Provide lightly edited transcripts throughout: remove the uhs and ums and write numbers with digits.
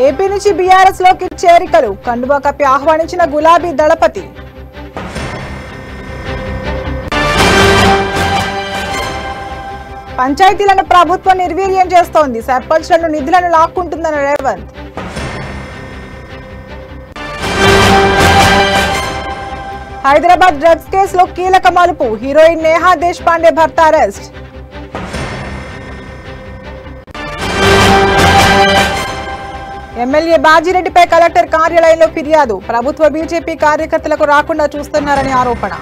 AP నుంచి BRS లోకి చేరికలు కండువా కప్పి ఆహ్వానించిన గులాబీ దళపతి. పంచాయతీలను ప్రభుత్వం నిర్వీర్యం చేస్తోంది, సర్పంచ్లను నిధులను లాక్కుంటుందన్న రేవంత్. హైదరాబాద్ డ్రగ్స్ కేసులో కీలక మలుపు, హీరోయిన్ నేహా దేశపాండే భర్త అరెస్ట్. ఎమ్మెల్యే బాజిరెడ్డిపై కలెక్టర్ కార్యాలయంలో ఫిర్యాదు, ప్రభుత్వ బీజేపీ కార్యకర్తలకు రాకుండా చూస్తున్నారని ఆరోపణ.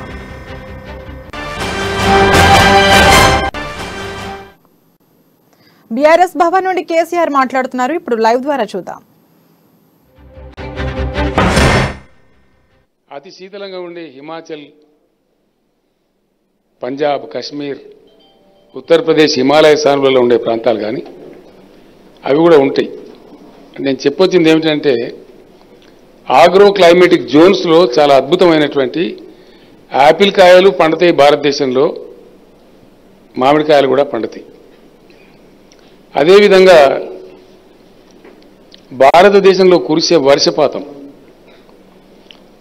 బీఆర్ఎస్ భవన్ నుండి కేసీఆర్ మాట్లాడుతున్నారు, ఇప్పుడు లైవ్ ద్వారా చూద్దాం. అతి శీతలంగా ఉండే హిమాచల్, పంజాబ్, కశ్మీర్, ఉత్తరప్రదేశ్ హిమాలయ శ్రేణులలో ఉండే ప్రాంతాలు కానీ అవి కూడా ఉంటాయి. నేను చెప్పొచ్చింది ఏమిటంటే ఆగ్రో క్లైమేటిక్ జోన్స్లో చాలా అద్భుతమైనటువంటి యాపిల్ కాయలు పండుతాయి, భారతదేశంలో మామిడికాయలు కూడా పండుతాయి. అదేవిధంగా భారతదేశంలో కురిసే వర్షపాతం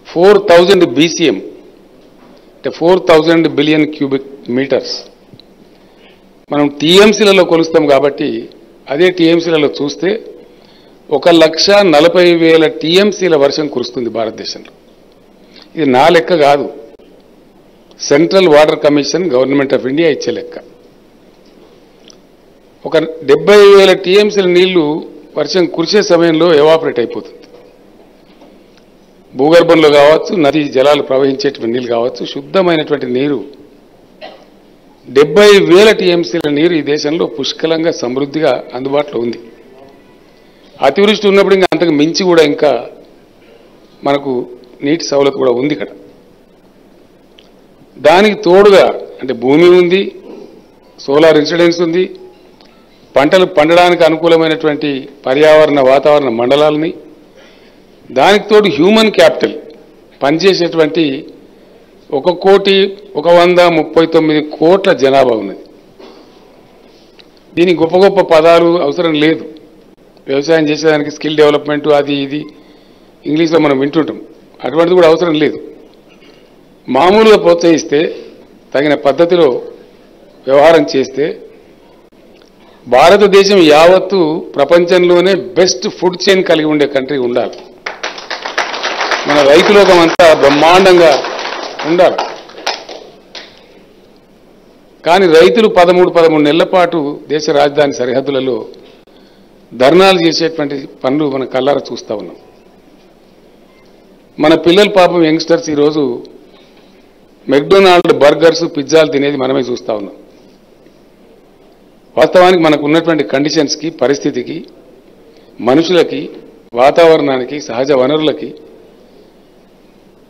4000 BCM అంటే 4000 బిలియన్ క్యూబిక్ మీటర్స్. మనం టీఎంసీలలో కొలుస్తాం కాబట్టి అదే టీఎంసీలలో చూస్తే 1,40,000 టీఎంసీల వర్షం కురుస్తుంది భారతదేశంలో. ఇది నా లెక్క కాదు, central water commission, government of India ఇచ్చే లెక్క. 70,000 టీఎంసీల నీళ్లు వర్షం కురిసే సమయంలో ఎవాపరేట్ అయిపోతుంది. భూగర్భంలో కావచ్చు, నదీ జలాలు ప్రవహించేటువంటి నీళ్ళు కావచ్చు, శుద్ధమైనటువంటి నీరు 70,000 టీఎంసీల నీరు ఈ దేశంలో పుష్కలంగా సమృద్ధిగా అందుబాటులో ఉంది. అతివృష్టి ఉన్నప్పుడు ఇంకా అంతకు మించి కూడా ఇంకా మనకు నీటి సౌలత కూడా ఉంది ఇక్కడ. దానికి తోడుగా అంటే భూమి ఉంది, సోలార్ ఇన్సిడెన్స్ ఉంది, పంటలు పండడానికి అనుకూలమైనటువంటి పర్యావరణ వాతావరణ మండలాలని, దానికి తోడు హ్యూమన్ క్యాపిటల్ పనిచేసేటువంటి 1,139 కోట్ల జనాభా ఉన్నది. దీనికి గొప్ప గొప్ప పదాలు అవసరం లేదు. వ్యవసాయం చేసేదానికి స్కిల్ డెవలప్మెంట్ అది ఇది ఇంగ్లీష్లో మనం వింటుంటాం, అటువంటిది కూడా అవసరం లేదు. మామూలుగా ప్రోత్సహిస్తే, తగిన పద్ధతిలో వ్యవహారం చేస్తే భారతదేశం యావత్తు ప్రపంచంలోనే బెస్ట్ ఫుడ్ చైన్ కలిగి ఉండే కంట్రీ ఉండాలి. మన రైతులోకం అంతా బ్రహ్మాండంగా ఉండాలి. కానీ రైతులు 13 నెలల పాటు దేశ రాజధాని సరిహద్దులలో ధర్నాలు చేసేటువంటి పనులు మనం కళ్ళారా చూస్తూ ఉన్నాం. మన పిల్లలు పాపం యంగ్స్టర్స్ ఈరోజు మెక్డొనాల్డ్ బర్గర్స్, పిజ్జాలు తినేది మనమే చూస్తూ ఉన్నాం. వాస్తవానికి మనకు ఉన్నటువంటి కండిషన్స్కి, పరిస్థితికి, మనుషులకి, వాతావరణానికి, సహజ వనరులకి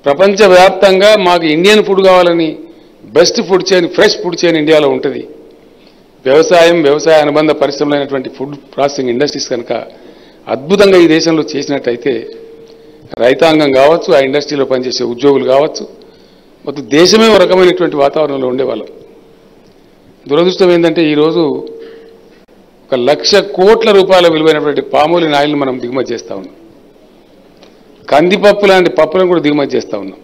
ప్రపంచవ్యాప్తంగా మాకు ఇండియన్ ఫుడ్ కావాలని best food chain, fresh food chain ఇండియాలో ఉంటుంది. వ్యవసాయం, వ్యవసాయ అనుబంధ పరిశ్రమలైనటువంటి ఫుడ్ ప్రాసెసింగ్ ఇండస్ట్రీస్ కనుక అద్భుతంగా ఈ దేశంలో చేసినట్టయితే రైతాంగం కావచ్చు, ఆ ఇండస్ట్రీలో పనిచేసే ఉద్యోగులు కావచ్చు, మొత్తం దేశమే ఒక రకమైనటువంటి వాతావరణంలో ఉండేవాళ్ళం. దురదృష్టం ఏంటంటే ఈరోజు 1,00,000 కోట్ల రూపాయల విలువైనటువంటి పామోలిన్ ఆయిల్ని మనం దిగుమతి చేస్తూ ఉన్నాం. కందిపప్పు లాంటి పప్పులను కూడా దిగుమతి చేస్తూ ఉన్నాం.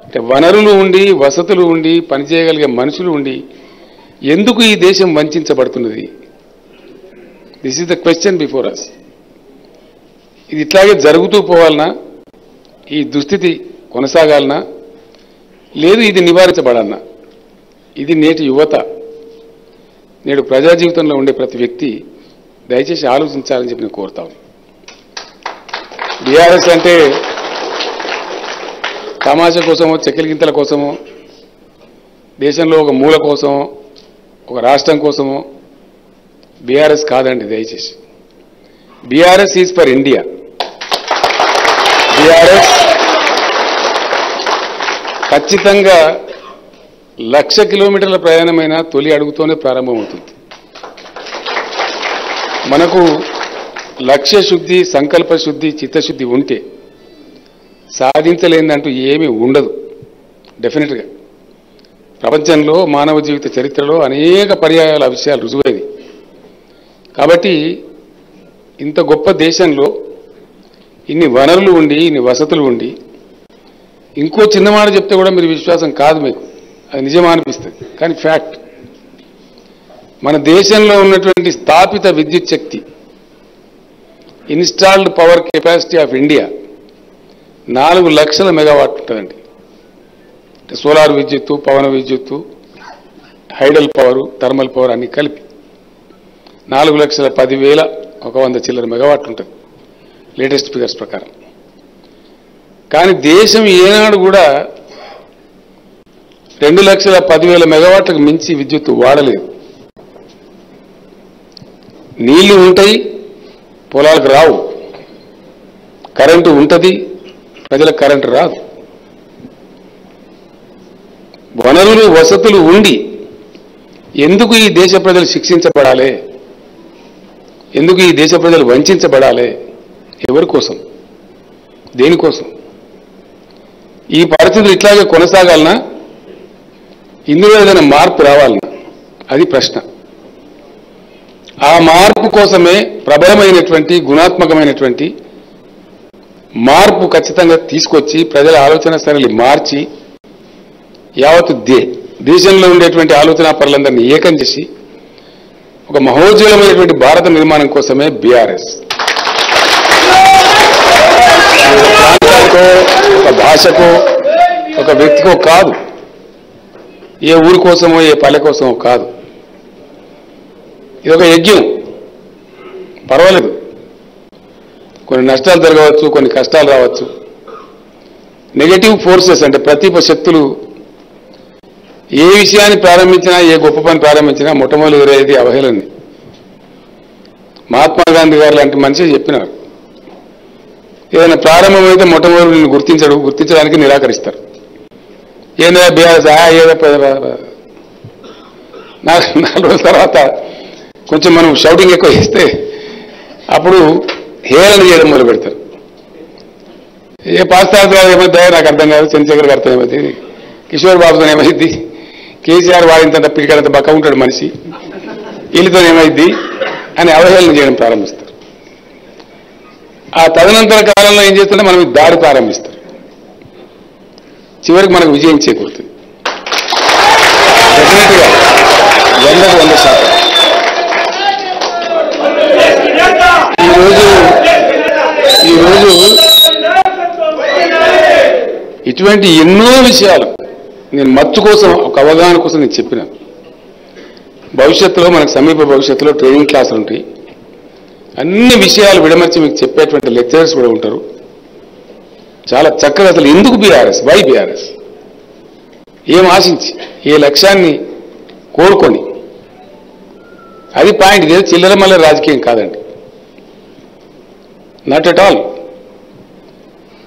అంటే వనరులు ఉండి, వసతులు ఉండి, పనిచేయగలిగే మనుషులు ఉండి ఎందుకు ఈ దేశం వంచబడుతున్నది? This is the question before us. ఇది ఇట్లాగే జరుగుతూ పోవాలనా, ఈ దుస్థితి కొనసాగాలనా, లేదు ఇది నివారించబడాలనా? ఇది నేటి యువత, నేడు ప్రజా జీవితంలో ఉండే ప్రతి వ్యక్తి దయచేసి ఆలోచించాలని చెప్పి నేను కోరుతాను. బీఆర్ఎస్ అంటే తమాషా కోసమో, చెక్కిలిగింతల కోసమో, దేశంలో ఒక మూల కోసమో, ఒక రాష్ట్రం కోసమో బీఆర్ఎస్ కాదండి. దయచేసి BRS is for India. BRS ఖచ్చితంగా 1,00,000 కిలోమీటర్ల ప్రయాణమైన తొలి అడుగుతోనే ప్రారంభమవుతుంది. మనకు లక్ష్య శుద్ధి, సంకల్ప శుద్ధి, చిత్తశుద్ధి ఉంటే సాధించలేదంటూ ఏమీ ఉండదు. డెఫినెట్గా ప్రపంచంలో మానవ జీవిత చరిత్రలో అనేక పర్యాయాల విషయాలు రుజువైనవి. కాబట్టి ఇంత గొప్ప దేశంలో ఇన్ని వనరులు ఉండి ఇన్ని వసతులు ఉండి ఇంకో చిన్న మాట చెప్తే కూడా మీరు విశ్వాసం కాదు, మీకు అది నిజమా అనిపిస్తుంది. కానీ ఫ్యాక్ట్, మన దేశంలో ఉన్నటువంటి స్థాపిత విద్యుత్ శక్తి, installed power capacity of India 4 లక్షల మెగావాట్ ఉంటుందండి. సోలార్ విద్యుత్తు, పవన విద్యుత్తు, హైడల్ పవరు, థర్మల్ పవర్ అన్ని కలిపి 4,10,100 చిల్లర మెగావాట్ ఉంటుంది లేటెస్ట్ ఫిగర్స్ ప్రకారం. కానీ దేశం ఏనాడు కూడా 2,10,000 మెగావాట్లకు మించి విద్యుత్తు వాడలేదు. నీళ్లు ఉంటాయి, పొలాలకు రావు, కరెంటు ఉంటుంది, ప్రజలకు కరెంటు రాదు. వనరులు వసతులు ఉండి ఎందుకు ఈ దేశ ప్రజలు శిక్షించబడాలి? ఎందుకు ఈ దేశ ప్రజలు వంచబడాలి? ఎవరి కోసం? దేనికోసం? ఈ పరిస్థితులు ఇట్లాగే కొనసాగాలనా? ఇందులో ఏదైనా మార్పు రావాలనా? అది ప్రశ్న. ఆ మార్పు కోసమే ప్రబలమైనటువంటి గుణాత్మకమైనటువంటి మార్పు ఖచ్చితంగా తీసుకొచ్చి ప్రజల ఆలోచన సరళి మార్చి యావత్ దేశంలో ఉండేటువంటి ఆలోచన పరులందరినీ ఏకం చేసి ఒక మహోజ్వలమైనటువంటి భారత నిర్మాణం కోసమే బీఆర్ఎస్. ఒక ప్రాంతానికో, ఒక భాషకో, ఒక వ్యక్తికో కాదు, ఏ ఊరి కోసమో ఏ పల్లె కోసమో కాదు. ఇది ఒక యజ్ఞం. పర్వాలేదు, కొన్ని నష్టాలు జరగవచ్చు, కొన్ని కష్టాలు రావచ్చు. నెగటివ్ ఫోర్సెస్ అంటే ప్రతిప శక్తులు ఏ విషయాన్ని ప్రారంభించినా, ఏ గొప్ప పని ప్రారంభించినా మొట్టమొదటి ఎదురయ్యేది అవహేళన. మహాత్మా గాంధీ గారు లాంటి మనిషి చెప్పినారు, ఏదైనా ప్రారంభమైతే మొట్టమొదటి నిన్ను గుర్తించడానికి నిరాకరిస్తారు. ఏందా బీఆర్ఎస్ ఏదో 4 రోజుల తర్వాత కొంచెం మనం షౌటింగ్ ఎక్కువ చేస్తే అప్పుడు హేళన చేయడం మొదలు పెడతారు. ఏ పాస్తార్థాలు ఏమైతే నాకు అర్థం కాదు, చంద్రశేఖర్ గారితో ఏమైంది, కిషోర్ బాబుతో ఏమైంది, కేసీఆర్ వాడింత పిడికాడంత బక్క ఉంటాడు మనిషి, వీళ్ళతో ఏమైంది అని అవహేళన చేయడం ప్రారంభిస్తారు. ఆ తదనంతర కాలంలో ఏం చేస్తుంటే మనం దాడి ప్రారంభిస్తారు. చివరికి మనకు విజయం చేకూరుతుంది. డెఫినెట్గా 100% ఈరోజు ఇటువంటి ఎన్నో విషయాలు నేను మత్తు కోసం, ఒక అవగాహన కోసం నేను చెప్పిన. భవిష్యత్తులో మనకు సమీప భవిష్యత్తులో ట్రైనింగ్ క్లాసులు ఉంటాయి. అన్ని విషయాలు విడమర్చి మీకు చెప్పేటువంటి లెక్చరర్స్ కూడా ఉంటారు. చాలా చక్కగా అసలు ఎందుకు బీఆర్ఎస్, వై బీఆర్ఎస్, ఏం ఆశించి, ఏ లక్ష్యాన్ని కోరుకొని, అది పాయింట్. ఇదే చిల్లర మల్ల రాజకీయం కాదండి, నాట్ ఎట్ ఆల్.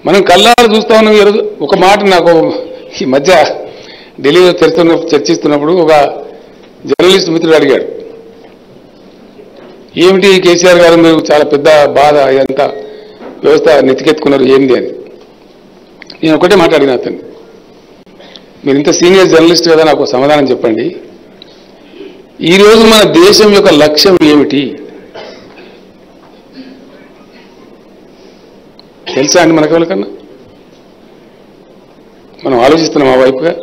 మనం కళ్ళారు చూస్తా ఉన్నాం. ఈరోజు ఒక మాట నాకు ఈ మధ్య ఢిల్లీలో చర్చిస్తున్నప్పుడు ఒక జర్నలిస్ట్ మిత్రుడు అడిగాడు, ఏమిటి కేసీఆర్ గారు మీరు చాలా పెద్ద బాధ, ఇదంతా వ్యవస్థ నెత్తికెత్తుకున్నారు ఏంది అని. నేను ఒకటే మాట్లాడిన అతన్ని, మీరు ఇంత సీనియర్ జర్నలిస్ట్ కదా, నాకు సమాధానం చెప్పండి. ఈరోజు మన దేశం యొక్క లక్ష్యం ఏమిటి తెలుసా అండి? మనకు ఎవరికన్నా మనం ఆలోచిస్తున్నాం ఆ వైపుగా?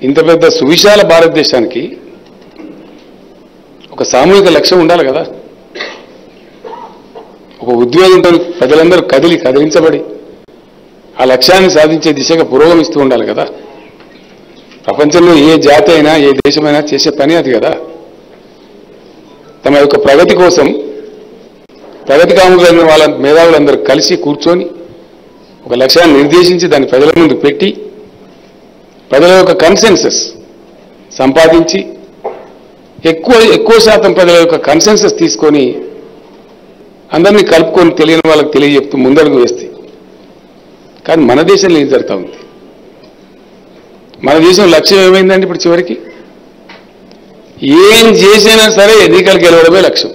ఇంత పెద్ద సువిశాల భారతదేశానికి ఒక సామూహిక లక్ష్యం ఉండాలి కదా. ఒక ఉద్వేగంతో ప్రజలందరూ కదిలించబడి ఆ లక్ష్యాన్ని సాధించే దిశగా పురోగమిస్తూ ఉండాలి కదా. ప్రపంచంలో ఏ జాతి అయినా, ఏ దేశమైనా చేసే పని అది కదా. తమ యొక్క ప్రగతి కోసం ప్రగతి కాములైన వాళ్ళ మేధావులందరూ కలిసి కూర్చొని ఒక లక్ష్యాన్ని నిర్దేశించి దాన్ని ప్రజల ముందు పెట్టి ప్రజల యొక్క కన్సెన్సస్ సంపాదించి ఎక్కువ శాతం ప్రజల యొక్క కన్సెన్సస్ తీసుకొని అందరినీ కలుపుకొని తెలియని వాళ్ళకి తెలియజెప్తూ ముందడుగు వేస్తే. కానీ మన దేశంలో ఏం జరుగుతూ ఉంది? మన దేశం లక్ష్యం ఏమైందండి ఇప్పుడు చివరికి? ఏం చేసినా సరే ఎన్నికలు గెలవడమే లక్ష్యం.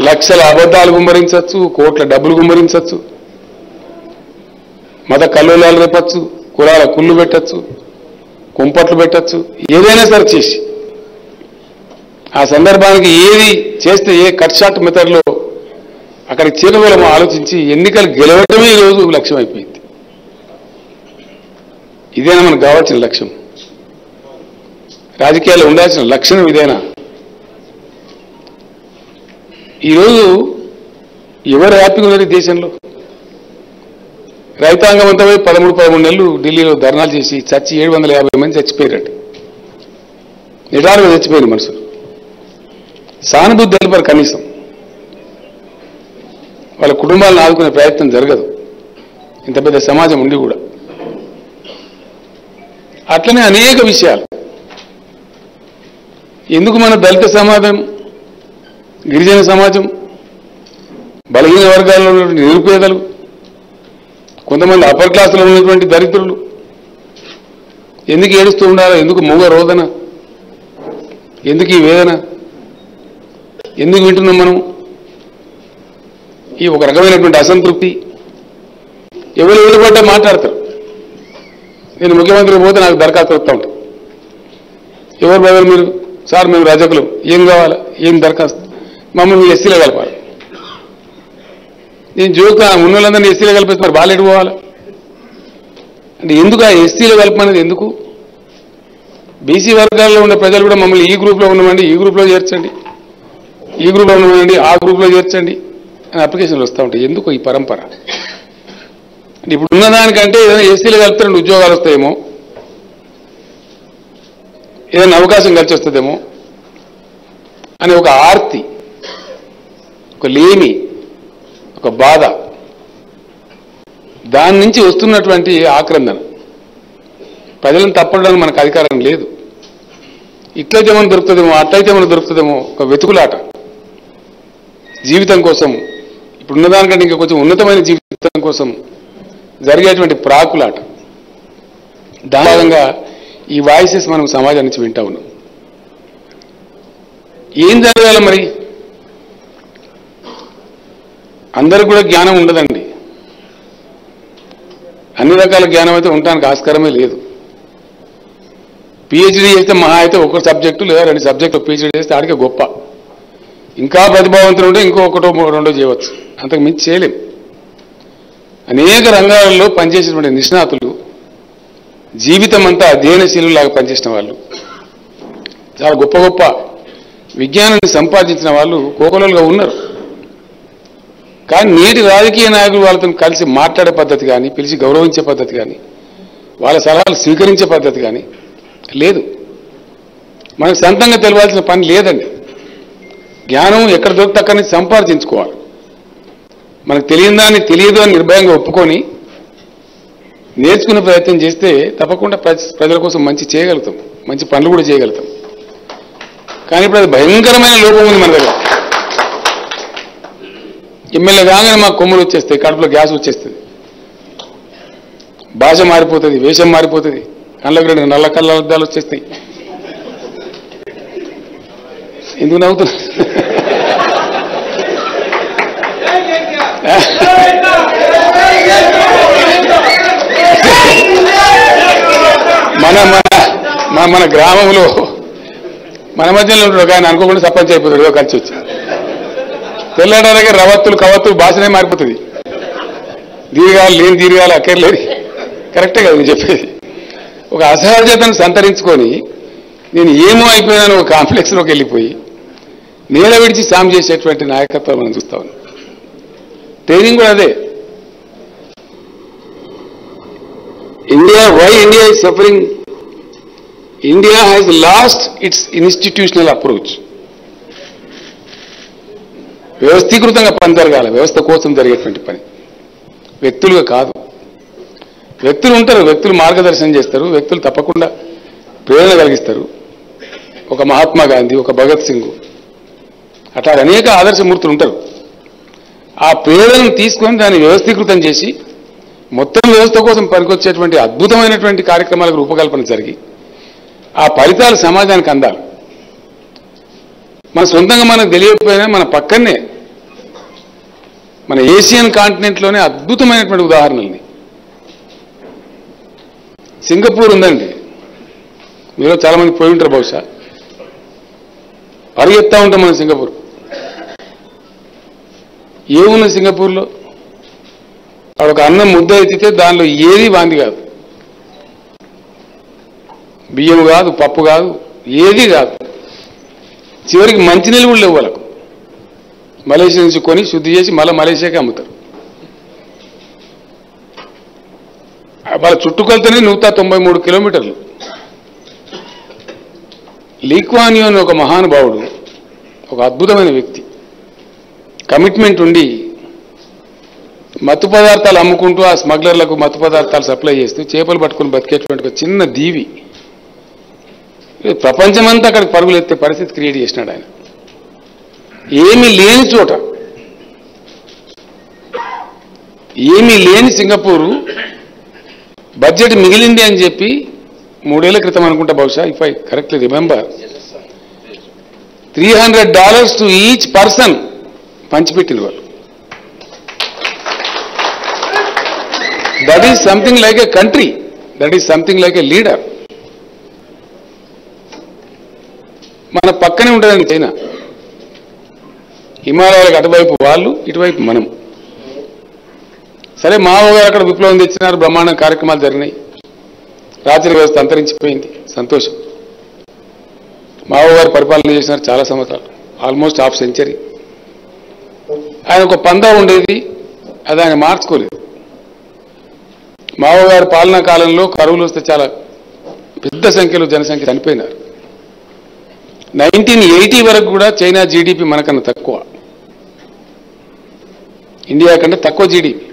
లక్షల అబద్ధాలు గుమ్మరించవచ్చు, కోట్ల డబ్బులు గుమ్మరించవచ్చు, మత కల్లోలాలు రేపచ్చు, కులాల కుళ్ళు పెట్టచ్చు, కుంపట్లు పెట్టచ్చు, ఏదైనా సరే చేసి ఆ సందర్భానికి ఏది చేస్తే ఏ కట్ షాట్ మెథడ్లో అక్కడికి చేరువలమో ఆలోచించి ఎన్నికలు గెలవడమే ఈరోజు లక్ష్యం అయిపోయింది. ఇదేనా మనకు కావాల్సిన లక్ష్యం? రాజకీయాల్లో ఉండాల్సిన లక్షణం ఇదేనా? ఈరోజు ఎవరు హ్యాపీగా ఉన్నారు ఈ దేశంలో? రైతాంగం అంతా 13 నెలలు ఢిల్లీలో ధర్నాలు చేసి చచ్చి 750 మంది చచ్చిపోయారట. నిటారుగా చచ్చిపోయిన మనుషులు. సానుభూతి తెలిపారు. కనీసం వాళ్ళ కుటుంబాలను ఆదుకునే ప్రయత్నం జరగదు, ఇంత పెద్ద సమాజం ఉండి కూడా. అట్లనే అనేక విషయాలు. ఎందుకు మన దళిత సమాజం, గిరిజన సమాజం, బలహీన వర్గాల్లో ఉన్నటువంటి నిరుపేదలు, కొంతమంది అప్పర్ క్లాసులో ఉన్నటువంటి దరిద్రులు ఎందుకు ఏడుస్తూ ఉండాలి? ఎందుకు మూగ రోదన? ఎందుకు ఈ వేదన? ఎందుకు వింటున్నాం మనం? ఈ ఒక రకమైనటువంటి అసంతృప్తి. ఎవరు ఏడుపడ్డా మాట్లాడతారు. నేను ముఖ్యమంత్రికి పోతే నాకు దరఖాస్తు వస్తూ ఉంటాను. ఎవరు బ్రదర్ మీరు? సార్ మేము రజకులు. ఏం కావాలా? ఏం దరఖాస్తు? మమ్మల్ని ఎస్సీలో కలపాలి. నేను జోక్ ఉన్న వాళ్ళందరినీ ఎస్సీలో కలిపేసి మరి వాళ్ళు ఎటు పోవాలి అంటే ఎందుకు? ఆ ఎస్సీలో కలపనేది ఎందుకు? బీసీ వర్గాల్లో ఉండే ప్రజలు కూడా మమ్మల్ని ఈ గ్రూప్లో ఉన్నామండి, ఈ గ్రూప్లో చేర్చండి, ఈ గ్రూప్లో ఉన్నామండి, ఆ గ్రూప్లో చేర్చండి అని అప్లికేషన్లు వస్తూ ఉంటాయి. ఎందుకు ఈ పరంపర? అంటే ఇప్పుడు ఉన్నదానికంటే ఏదైనా ఎస్సీలు కలిపితే 2 ఉద్యోగాలు వస్తాయేమో, ఏదైనా అవకాశం కలిసి వస్తుందేమో అని ఒక ఆర్తి, ఒక లేమి, ఒక బాధ, దాని నుంచి వస్తున్నటువంటి ఆక్రందన. ప్రజలను తప్పడానికి మనకు అధికారం లేదు. ఇట్లయితే మనం దొరుకుతుందేమో, అట్లయితే మనం దొరుకుతుందేమో, ఒక వెతుకులాట జీవితం కోసం, ఇప్పుడున్న దానికంటే ఇంకా కొంచెం ఉన్నతమైన జీవితం కోసం జరిగేటువంటి ప్రాకులాట. దానిగా ఈ వాయిసెస్ మనం సమాజం నుంచి వింటా ఉన్నాం. ఏం జరగాలి మరి? అందరికి కూడా జ్ఞానం ఉండదండి. అన్ని రకాల జ్ఞానం అయితే ఉండడానికి ఆస్కారమే లేదు. పిహెచ్డీ చేస్తే మహా అయితే ఒక సబ్జెక్టు లేదా 2 సబ్జెక్టులు పిహెచ్డీ చేస్తే ఆడికే గొప్ప. ఇంకా ప్రతిభావంతులు ఉంటే ఇంకో 1-2 చేయవచ్చు, అంతకు మించి చేయలేం. అనేక రంగాలలో పనిచేసినటువంటి నిష్ణాతులు, జీవితం అంతా అధ్యయనశీలులాగా పనిచేసిన వాళ్ళు, చాలా గొప్ప గొప్ప విజ్ఞానాన్ని సంపాదించిన వాళ్ళు కోకొలలుగా ఉన్నారు. కానీ నేటి రాజకీయ నాయకులు వాళ్ళతో కలిసి మాట్లాడే పద్ధతి కానీ, పిలిచి గౌరవించే పద్ధతి కానీ, వాళ్ళ సలహాలు స్వీకరించే పద్ధతి కానీ లేదు. మనకు సొంతంగా తెలియాల్సిన పని లేదండి. జ్ఞానం ఎక్కడ దొరికితే అక్కడి నుంచి సంపాదించుకోవాలి. మనకు తెలియని దాన్ని తెలియదు అని నిర్భయంగా ఒప్పుకొని నేర్చుకునే ప్రయత్నం చేస్తే తప్పకుండా ప్రజల కోసం మంచి చేయగలుగుతాం, మంచి పనులు కూడా చేయగలుగుతాం. కానీ ఇప్పుడు అది భయంకరమైన లోపం ఉంది మన దగ్గర. ఎమ్మెల్యే కాగానే మాకు కొమ్ములు వచ్చేస్తాయి, కడుపులో గ్యాస్ వచ్చేస్తుంది, భాష మారిపోతుంది, వేషం మారిపోతుంది, కళ్ళకు 2 నల్ల కళ్ళద్దాలు వచ్చేస్తాయి. ఎందుకు నవ్వుతున్నా? మన గ్రామంలో మన మధ్యలో ఉంటాడు ఆయన అనుకోకుండా సర్పంచ్ అయిపోతాడు కలిసి వచ్చి. తెల్లడానికి రవత్తులు కవత్తులు భాషనే మారిపోతుంది. దీర్ఘాలు లేని దీర్ఘాలు అక్కర్లేదు. కరెక్టే కదా నేను చెప్పేది. ఒక అసహజతను సంతరించుకొని నేను ఏమో అయిపోయినాను ఒక కాంప్లెక్స్లోకి వెళ్ళిపోయి నేల విడిచి సామ్ చేసేటువంటి నాయకత్వం మనం చూస్తా ఉన్నాం. ట్రైనింగ్ కూడా అదే. Why India is suffering? India has lost its institutional approach. వ్యవస్థీకృతంగా పని జరగాలి, వ్యవస్థ కోసం జరిగేటువంటి పని, వ్యక్తులుగా కాదు. వ్యక్తులు ఉంటారు, వ్యక్తులు మార్గదర్శనం చేస్తారు, వ్యక్తులు తప్పకుండా ప్రేరణ కలిగిస్తారు. ఒక మహాత్మా గాంధీ, ఒక భగత్ సింగ్, అట్లా అనేక ఆదర్శమూర్తులు ఉంటారు. ఆ ప్రేరణను తీసుకొని దాన్ని వ్యవస్థీకృతం చేసి మొత్తం వ్యవస్థ కోసం పనికొచ్చేటువంటి అద్భుతమైనటువంటి కార్యక్రమాలకు రూపకల్పన జరిగి ఆ ఫలితాలు సమాజానికి అందాలి. మన సొంతంగా మనకు తెలియకపోయినా మన పక్కనే మన ఏషియన్ కాంటినెంట్లోనే అద్భుతమైనటువంటి ఉదాహరణల్ని. సింగపూర్ ఉందండి, మీలో చాలా మంది పోయి ఉంటారు బహుశా. పరిగెత్తా ఉంటాం మనం సింగపూర్. ఏమున్న సింగపూర్లో ఒక అన్నం ముద్ద ఎత్తితే దానిలో ఏది వాంది కాదు, బియ్యం కాదు, పప్పు కాదు, ఏది కాదు. చివరికి మంచినీళ్ళు కూడా లేవు వాళ్ళకు. మలేషియా నుంచి కొని శుద్ధి చేసి మళ్ళీ మలేషియాకి అమ్ముతారు. వాళ్ళ చుట్టుకొలతనే 193 కిలోమీటర్లు. లీ కువాన్ యూ అని ఒక మహానుభావుడు, ఒక అద్భుతమైన వ్యక్తి, కమిట్మెంట్ ఉండి మత్తు పదార్థాలు అమ్ముకుంటూ ఆ స్మగ్లర్లకు మత్తు పదార్థాలు సప్లై చేస్తూ చేపలు పట్టుకుని బతికేటువంటి ఒక చిన్న దీవి ప్రపంచమంతా అక్కడికి పరుగులు ఎత్తే పరిస్థితి క్రియేట్ చేసినాడు ఆయన. ఏమీ లేని చోట, ఏమీ లేని సింగపూరు బడ్జెట్ మిగిలింది అని చెప్పి 3 ఏళ్ల క్రితం అనుకుంటా బహుశా, if I correctly remember, $300 to each person పంచిపెట్టింది వాళ్ళు. That is something like a country, that is something like a leader. మన పక్కనే ఉంటుందండి చైనా. హిమాలయాలకు అటువైపు వాళ్ళు, ఇటువైపు మనం. సరే, మావో గారు అక్కడ విప్లవం తెచ్చినారు, బ్రహ్మాండ కార్యక్రమాలు జరిగినాయి, రాచరిక వ్యవస్థ అంతరించిపోయింది, సంతోషం. మావో గారు పరిపాలన చేసినారు చాలా సంవత్సరాలు, ఆల్మోస్ట్ హాఫ్ సెంచరీ. ఆయన ఒక పందా ఉండేది, అది ఆయన మార్చుకోలేదు. మావో గారి పాలనా కాలంలో కరువులు వస్తే చాలా పెద్ద సంఖ్యలో జనసంఖ్య చనిపోయినారు. 1980 వరకు కూడా చైనా జీడిపి మనకన్నా తక్కువ, ఇండియా కంటే తక్కువ జీడిపి.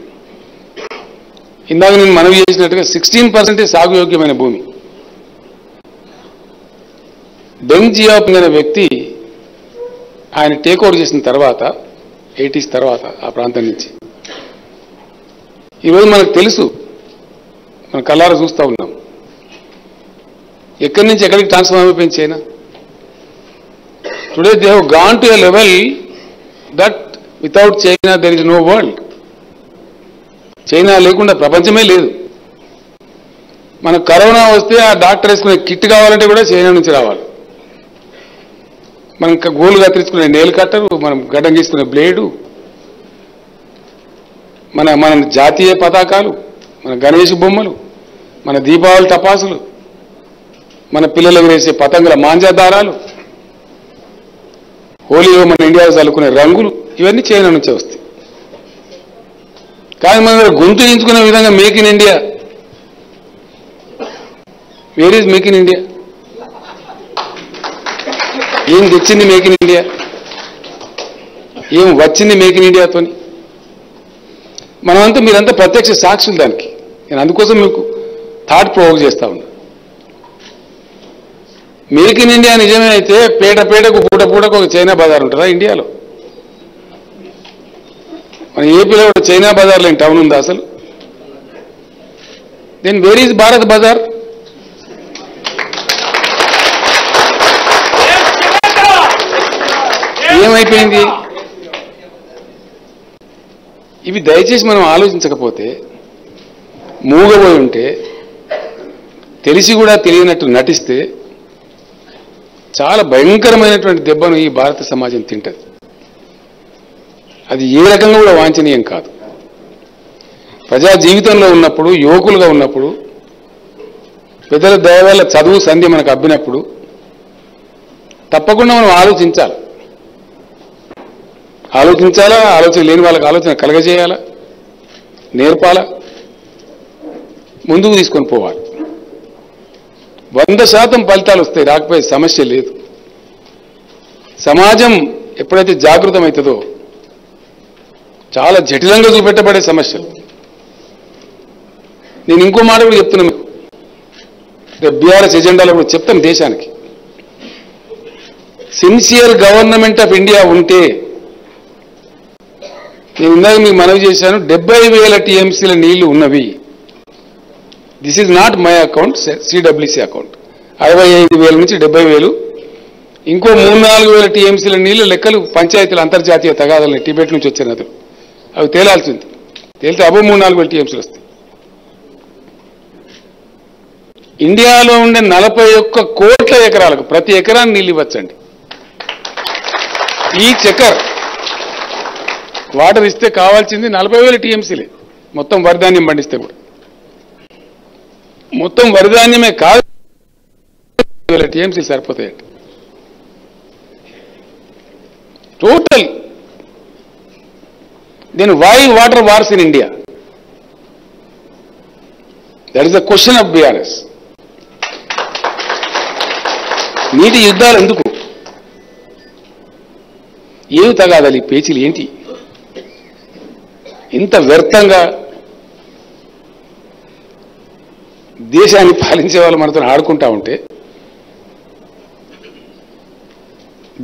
ఇందాక నేను మనవి చేసినట్టుగా 16% సాగు యోగ్యమైన భూమి. డెంగ్ జియాపింగ్ అనే వ్యక్తి ఆయన టేక్ ఓవర్ చేసిన తర్వాత 80s తర్వాత ఆ ప్రాంతం నుంచి ఈరోజు మనకు తెలుసు, మన కళ్ళారా చూస్తూ ఉన్నాం ఎక్కడి నుంచి ఎక్కడికి ట్రాన్స్ఫార్మ్ అయిపోయింది China. Today they have gone to a level that without China there is no world. China లేకుండా ప్రపంచమే లేదు. మనకు కరోనా వస్తే ఆ డాక్టర్ వేసుకునే కిట్ కావాలంటే కూడా చైనా నుంచి రావాలి. మనం గోలు కత్తిరించుకునే నేలు కట్టరు, మనం గడ్డం గీసుకునే బ్లేడు, మన జాతీయ పతాకాలు, మన గణేష్ బొమ్మలు, మన దీపావళి టపాసులు, మన పిల్లలకు వేసే పతంగుల మాంజాదారాలు, హోలీలో మన ఇండియాలో చల్లుకునే రంగులు, ఇవన్నీ చైనా నుంచే వస్తాయి. కానీ మన గొంతు ఎంచుకునే విధంగా make in India, where is make in India? ఏం తెచ్చింది మేక్ ఇన్ ఇండియా? ఏం వచ్చింది మేక్ ఇన్ ఇండియాతో? మనమంతా మీరంతా ప్రత్యక్ష సాక్షులు దానికి. నేను అందుకోసం మీకు థాట్ ప్రొవోక్ చేస్తా ఉన్నా. మేక్ ఇన్ ఇండియా నిజమే అయితే పేట పేటకు పూట పూటకు ఒక చైనా బజార్ ఉంటుందా ఇండియాలో? మన ఏపీలో కూడా చైనా బజార్ లేని టౌన్ ఉందా అసలు? Then where is Bharat Bazaar? ఏమైపోయింది? ఇవి దయచేసి మనం ఆలోచించకపోతే, మూగబోయి ఉంటే, తెలిసి కూడా తెలియనట్టు నటిస్తే చాలా భయంకరమైనటువంటి దెబ్బను ఈ భారత సమాజం తింటది. అది ఏ రకంగా కూడా వాంఛనీయం కాదు. ప్రజా జీవితంలో ఉన్నప్పుడు, యువకులుగా ఉన్నప్పుడు, పెద్దల దయ వల్ల చదువు సంధ్య మనకు అబ్బినప్పుడు తప్పకుండా మనం ఆలోచించాలి. ఆలోచించాలా, ఆలోచన లేని వాళ్ళకి ఆలోచన కలగజేయాలా, నేర్పాలా, ముందుకు తీసుకొని పోవాలి. 100% ఫలితాలు వస్తాయి, రాకపోయే సమస్య లేదు. సమాజం ఎప్పుడైతే జాగృతమవుతుందో చాలా జటిలంగా చూపెట్టబడే సమస్యలు. నేను ఇంకో మాట కూడా చెప్తున్నాను, బీఆర్ఎస్ ఎజెండాలో కూడా చెప్తాం దేశానికి. సిన్సియర్ గవర్నమెంట్ ఆఫ్ ఇండియా ఉంటే, నేను ఇందాక మీకు మనవి చేశాను, 70,000 టీఎంసీల నీళ్లు ఉన్నవి. This is not my account, CWC account. 65,000 నుంచి 70,000, ఇంకో 3-4 టీఎంసీల నీళ్లు లెక్కలు పంచాయతీల అంతర్జాతీయ తగాదాలని టిబెట్ నుంచి వచ్చే నదులు, అవి తేలాల్సింది. తేలితే అబో 3-4 టీఎంసీలు వస్తాయి. ఇండియాలో ఉండే 41 కోట్ల ఎకరాలకు ప్రతి ఎకరాన్ని నీళ్ళు ఇవ్వచ్చండి. ఈ చక్కర్ వాటర్ ఇస్తే కావాల్సింది 40,000 టీఎంసీలే మొత్తం వరిధాన్యం పండిస్తే కూడా. మొత్తం వరిధాన్యమే కాదు 40,000 టీఎంసీ సరిపోతాయండి total. Then why water wars in India? That is the question of BRS. నీటి యుద్ధాలు ఎందుకు? ఏమి తగాదాలి పేచీలు ఏంటి? ఇంత వ్యర్థంగా దేశాన్ని పాలించే వాళ్ళు మనతో ఆడుకుంటా ఉంటే,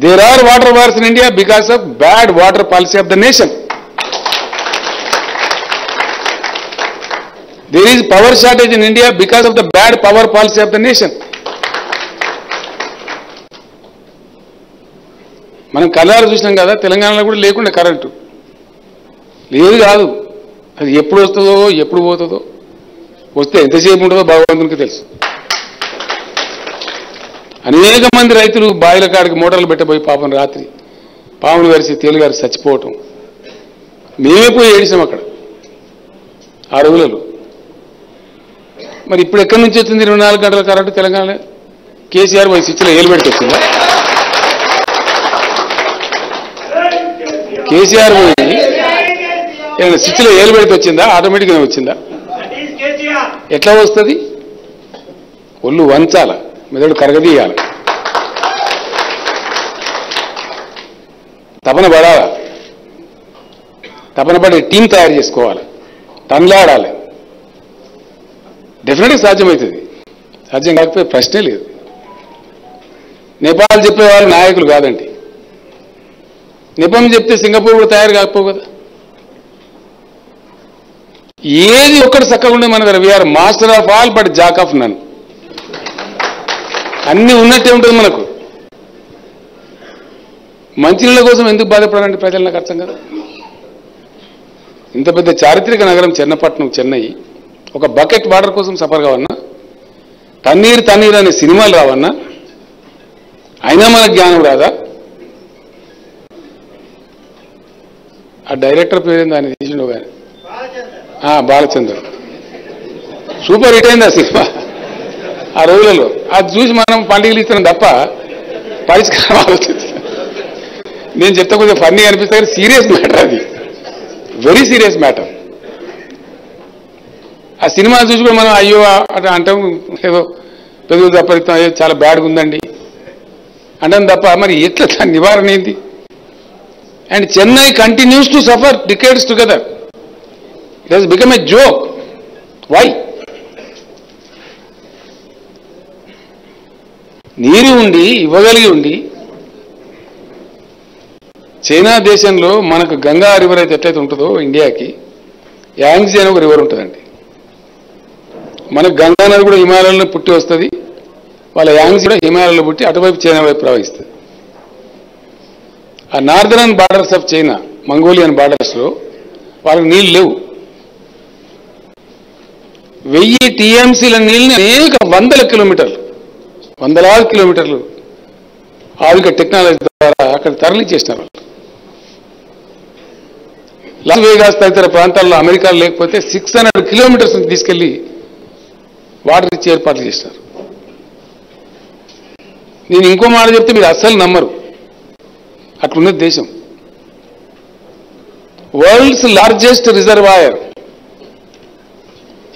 there are water wars in India because of bad water policy of the nation. There is power shortage in India because of the bad power policy of the nation. మనం కళ్ళారు చూసినాం కదా, తెలంగాణలో కూడా లేకుండా కరెంటు లేదు కాదు. అది ఎప్పుడు వస్తుందో ఎప్పుడు పోతుందో, వస్తే ఎంతసేపు ఉంటుందో భగవంతునికి తెలుసు. అనేక మంది రైతులు బాయిల కాడికి మోటార్లు పెట్టబోయి పాపం రాత్రి పాములు వరిసి తేలిగారు చచ్చిపోవటం మేమే పోయి ఏడిసాం అక్కడ ఆ రోజులలో. మరి ఇప్పుడు ఎక్కడి నుంచి వచ్చింది 24 గంటల కరెంటు తెలంగాణలో? కేసీఆర్ పోయి స్విచ్లో ఏలు పెడితే వచ్చిందా? కేసీఆర్ పోయి ఏమైనా స్విచ్లో ఏలు పెడితే వచ్చిందా? ఆటోమేటిక్గా వచ్చిందా? ఎట్లా వస్తుంది? ఒళ్ళు వంచాల, మెదడు కరగదీయాల, తపన పడాలా, తపన పడి టీం తయారు చేసుకోవాలి, తనలాడాలి. డెఫినెట్గా సాధ్యమవుతుంది. సాధ్యం కాకపోతే ప్రశ్నే లేదు. నేపాల్ చెప్పేవాళ్ళు నాయకులు కాదండి. నెపం చెప్తే సింగపూర్ కూడా తయారు కాకపోవు కదా. ఏది ఒక్కటి చక్కగా ఉండే మన దగ్గర. We are master of all but jack of none. అన్ని ఉన్నట్టే ఉంటుంది మనకు. మంచినీళ్ళ కోసం ఎందుకు బాధపడాలంటే ప్రజలు నాకు అర్థం కదా. ఇంత పెద్ద చారిత్రక నగరం చెన్నపట్నం, చెన్నై, ఒక బకెట్ వాటర్ కోసం సఫర్ కావన్నా, తన్నీరు తన్నీరు అనే సినిమాలు రావన్నా, అయినా మన జ్ఞానం రాదా? ఆ డైరెక్టర్ పేరేంది ఆయన తీసిండు కానీ, బాలచంద్ర. సూపర్ హిట్ అయింది ఆ సినిమా ఆ రోజులలో. అది చూసి మనం పండుగలు ఇస్తున్నాం తప్ప పరిష్కారం ఆలోచిస్తున్నాం. నేను చెప్తా కొంచెం ఫన్నీ అనిపిస్తే కానీ సీరియస్ మ్యాటర్, అది వెరీ సీరియస్ మ్యాటర్. ఆ సినిమా చూసి కూడా మనం అయ్యో అట్లా అంటాం, ఏదో పెద్దలు తప్పరిస్తాం, అయ్యో చాలా బ్యాడ్గా ఉందండి అంటాం తప్ప మరి ఎట్లా దాని నివారణ ఏంటి? And Chennai continues to suffer decades together. It has become a joke. Why? నీరు ఉండి ఇవ్వగలిగి ఉండి, చైనా దేశంలో మనకు గంగా రివర్ అయితే ఎట్లయితే ఉంటుందో ఇండియాకి యాంగ్జీ అని ఒక రివర్ ఉంటుందండి. మనకు గంగా నది కూడా హిమాలయాల్లో పుట్టి వస్తుంది, వాళ్ళ యాంగ్జీ కూడా హిమాలయాల్లో పుట్టి అటువైపు చైనా వైపు ప్రవహిస్తుంది. ఆ northern borders of China, Mongolian borders లో వాళ్ళకి నీళ్లు లేవు. 1000 టీఎంసీల నీళ్ళని అనేక వందలాది కిలోమీటర్లు ఆధునిక టెక్నాలజీ ద్వారా అక్కడ తరలించేసినారు. లాస్ వేగాస్ తదితర ప్రాంతాల్లో అమెరికాలో లేకపోతే 600 కిలోమీటర్స్ తీసుకెళ్లి వాటర్ ఇచ్చి ఏర్పాట్లు చేసినారు. నేను ఇంకో మాట చెప్తే మీరు అస్సలు నమ్మరు, అట్లున్నది దేశం. World's largest reservoir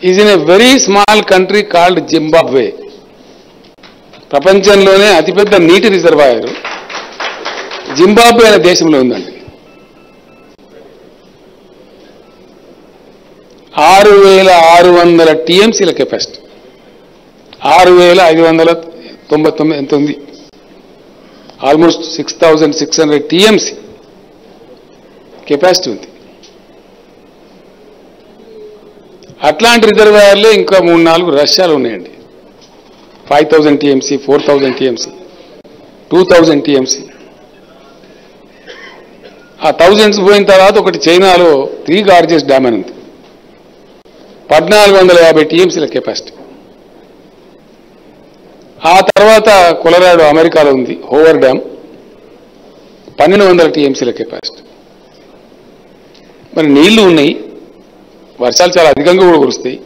is in a very small country called Zimbabwe. ప్రపంచంలోనే అతిపెద్ద నీటి రిజర్వాయర్ జింబాబ్వే అనే దేశంలో ఉందండి. 6,600 టీఎంసీల కెపాసిటీ, 6,599 ఎంత ఉంది, ఆల్మోస్ట్ 6,600 టీఎంసీ కెపాసిటీ ఉంది. అట్లాంటి రిజర్వాయర్లే ఇంకా 3-4 రష్యాలు ఉన్నాయండి. 5,000 టీఎంసీ, 4,000 టీఎంసీ, 2,000 టీఎంసీ. ఆ థౌజండ్స్ పోయిన తర్వాత ఒకటి చైనాలో 3 గార్జెస్ డ్యామ్ అని ఉంది, 1,450 టీఎంసీల కెపాసిటీ. ఆ తర్వాత కొలరాడో అమెరికాలో ఉంది, హోవర్ డ్యామ్, 1200 టీఎంసీల కెపాసిటీ. మరి నీళ్లు ఉన్నాయి, వర్షాలు చాలా అధికంగా కూడా కురుస్తాయి,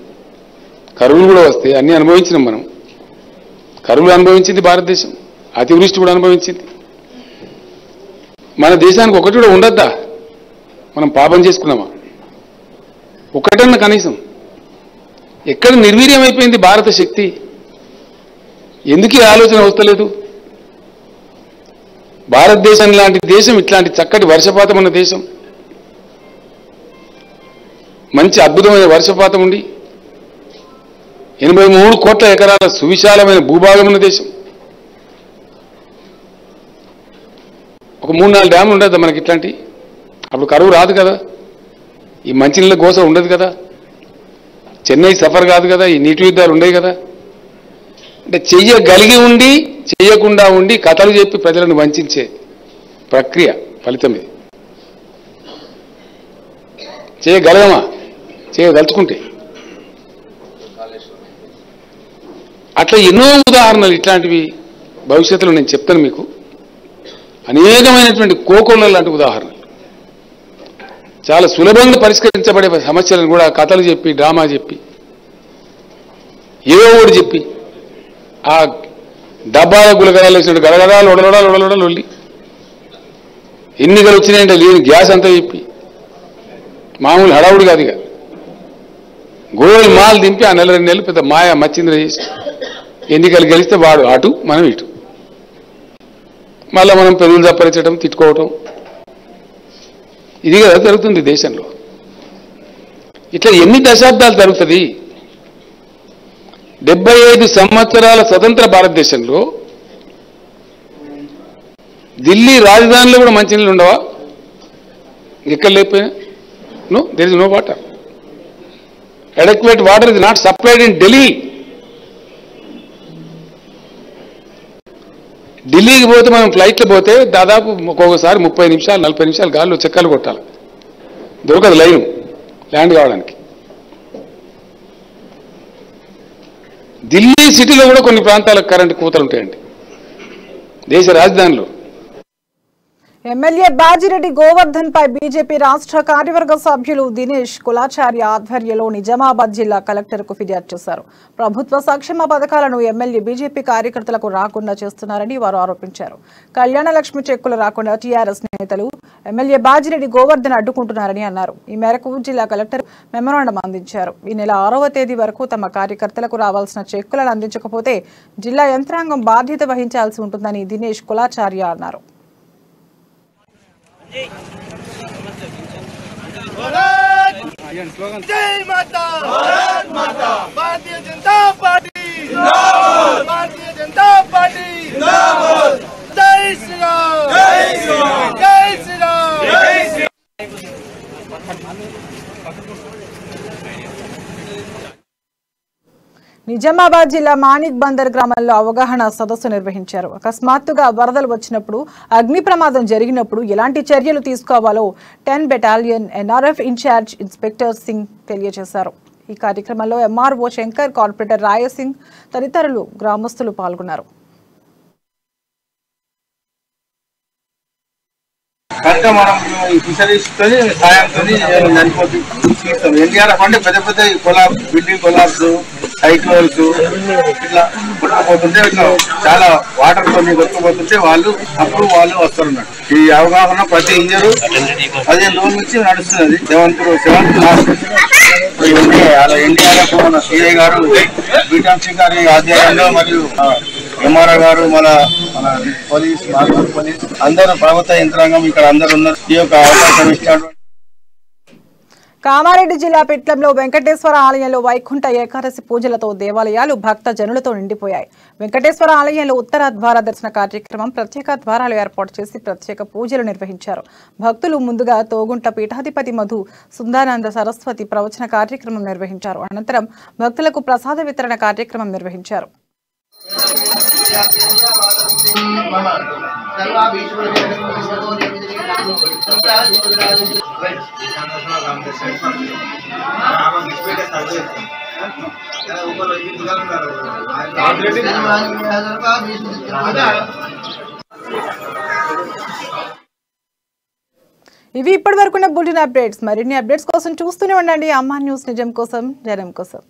కరువులు కూడా వస్తాయి, అన్నీ అనుభవించినాం మనం. కరువులు అనుభవించింది భారతదేశం, అతివృష్టి కూడా అనుభవించింది. మన దేశానికి ఒకటి కూడా ఉండద్దా? మనం పాపం చేసుకున్నామా? ఒకటన్నా కనీసం. ఎక్కడ నిర్వీర్యమైపోయింది భారత శక్తి? ఎందుకు ఈ ఆలోచన వస్తలేదు? భారతదేశం లాంటి దేశం, ఇట్లాంటి చక్కటి వర్షపాతం ఉన్న దేశం, మంచి అద్భుతమైన వర్షపాతం ఉండి 83 కోట్ల ఎకరాల సువిశాలమైన భూభాగం ఉన్న దేశం, ఒక 3-4 డ్యాములు ఉండదు మనకి ఇట్లాంటి. అప్పుడు కరువు రాదు కదా, ఈ మంచినీళ్ళ గోస ఉండదు కదా, చెన్నై సఫర్ కాదు కదా, ఈ నీటి యుద్ధాలు ఉండవు కదా. అంటే చెయ్యగలిగి ఉండి చెయ్యకుండా ఉండి కథలు చెప్పి ప్రజలను వంచే ప్రక్రియ ఫలితం ఇది. చేయగలగమా? చేయదలుచుకుంటే. అట్లా ఎన్నో ఉదాహరణలు ఇట్లాంటివి భవిష్యత్తులో నేను చెప్తాను మీకు. అనేకమైనటువంటి కోకొల్ల లాంటి ఉదాహరణలు, చాలా సులభంగా పరిష్కరించబడే సమస్యలను కూడా కథలు చెప్పి, డ్రామా చెప్పి, ఏదో ఒకటి చెప్పి, ఆ డబ్బాల గులగడాలు వేసినట్టు గడగడాలు ఒడలొడాలు ఒళ్ళి ఎన్నికలు వచ్చినాయంటే లేని గ్యాస్ అంతా చెప్పి, మామూలు హడావుడి కాదు ఇక. గోల్ మాల్ దింపి ఆ 2 నెలలు పెద్ద మాయా మచ్చింద్ర చేసి ఎన్నికలు గెలిస్తే వాడు అటు మనం ఇటు, మళ్ళీ మనం పెరుగులు తప్పరించడం, తిట్టుకోవటం, ఇది కదా జరుగుతుంది దేశంలో. ఇట్లా ఎన్ని దశాబ్దాలు జరుగుతుంది? 75 సంవత్సరాల స్వతంత్ర భారతదేశంలో ఢిల్లీ రాజధానిలో కూడా మంచినీళ్ళు ఉండవా? ఎక్కడ లేకపోయినా no, there is no water. Adequate water is not supplied in Delhi. ఢిల్లీకి పోతే మనం ఫ్లైట్లో పోతే దాదాపు ఒక్కొక్కసారి 30 నిమిషాలు 40 నిమిషాలు గాల్లో చెక్కలు కొట్టాలి, దొరకదు లైన్ ల్యాండ్ కావడానికి. ఢిల్లీ సిటీలో కూడా కొన్ని ప్రాంతాలకు కరెంటు కోతలు ఉంటాయండి, దేశ రాజధానిలో. ఎమ్మెల్యే బాజిరెడ్డి గోవర్ధన్ పై బీజేపీ రాష్ట్ర కార్యవర్గ సభ్యులు దినేష్ కులాచార్య ఆధ్వర్యంలో నిజామాబాద్ జిల్లా కలెక్టర్కు ఫిర్యాదు చేశారు. ప్రభుత్వ సంక్షేమ పథకాలను ఎమ్మెల్యే బీజేపీ కార్యకర్తలకు రాకుండా చేస్తున్నారని వారు ఆరోపించారు. కళ్యాణ లక్ష్మి చెక్కులు రాకుండా టీఆర్ఎస్ నేతలు ఎమ్మెల్యే బాజిరెడ్డి గోవర్ధన్ అడ్డుకుంటున్నారని అన్నారు. ఈ మేరకు జిల్లా కలెక్టర్ మెమరాండం అందించారు. ఈ నెల 6వ తేదీ వరకు తమ కార్యకర్తలకు రావాల్సిన చెక్కులను అందించకపోతే జిల్లా యంత్రాంగం బాధ్యత వహించాల్సి ఉంటుందని దినేష్ కులాచార్య అన్నారు. जय माता, भारत माता, भारतीय जनता पार्टी जिंदाबाद, भारतीय जनता पार्टी जिंदाबाद, जय श्री राम, जय श्री राम, जय श्री राम, जय श्री నిజామాబాద్ జిల్లా మాణిక్ బందర్ గ్రామంలో అవగాహన సదస్సు నిర్వహించారు. అకస్మాత్తుగా వరదలు వచ్చినప్పుడు, అగ్ని ప్రమాదం జరిగినప్పుడు ఎలాంటి చర్యలు తీసుకోవాలో 10 battalion NRF incharge inspector Singh తెలియజేశారు. ఈ కార్యక్రమంలో ఎంఆర్ఓ శంకర్, కార్పొరేటర్ రాయసింగ్ తదితరులు గ్రామస్తులు పాల్గొన్నారు. కనుక మనం ఈ ఫిషరీస్ తో సాయంతో చనిపోతాం. ఎన్డీఆర్ఎఫ్ అంటే పెద్ద పెద్ద కొలాబ్స్, బిల్డింగ్ కొలాబ్స్, సైక్లోన్స్ ఇట్లా కొట్టుకుపోతుంటే, ఇట్లా చాలా వాటర్ కొన్ని కొట్టుకుపోతుంటే అప్పుడు వాళ్ళు వస్తున్నారు. ఈ అవగాహన ప్రతి ఇయర్ 15 రోజుల నుంచి నడుస్తున్నది. సెవెంత్ లాస్ట్ ఎన్డీఆర్ఎఫ్ మన సిఐ గారు, బీటాం సింగ్ గారి ఆధ్వర్యంలో మరియు ఎంఆర్ఓ గారు, మన పోలీస్, మార్గల్ పోలీస్ అందరూ, ప్రభుత్వ యంత్రాంగం ఇక్కడ అందరూ ఉన్నారు. ఈ యొక్క అవకాశం ఇచ్చారు. కామారెడ్డి జిల్లా పిట్లంలో వెంకటేశ్వర ఆలయంలో వైకుంఠ ఏకాదశి పూజలతో దేవాలయాలు భక్త జనులతో నిండిపోయాయి. వెంకటేశ్వర ఆలయంలో ఉత్తర ద్వార దర్శన కార్యక్రమం, ప్రత్యేక ద్వారాలు ఏర్పాటు చేసి ప్రత్యేక పూజలు నిర్వహించారు. భక్తులు ముందుగా తోగుంట పీఠాధిపతి మధు సుందానంద సరస్వతి ప్రవచన కార్యక్రమం నిర్వహించారు. అనంతరం భక్తులకు ప్రసాద వితరణ కార్యక్రమం నిర్వహించారు. ఇవి ఇప్పటివరకున్న బులెటిన్ అప్డేట్స్. మరిన్ని అప్డేట్స్ కోసం చూస్తూనే ఉండండి అమ్మా న్యూస్, నిజం కోసం జనం కోసం.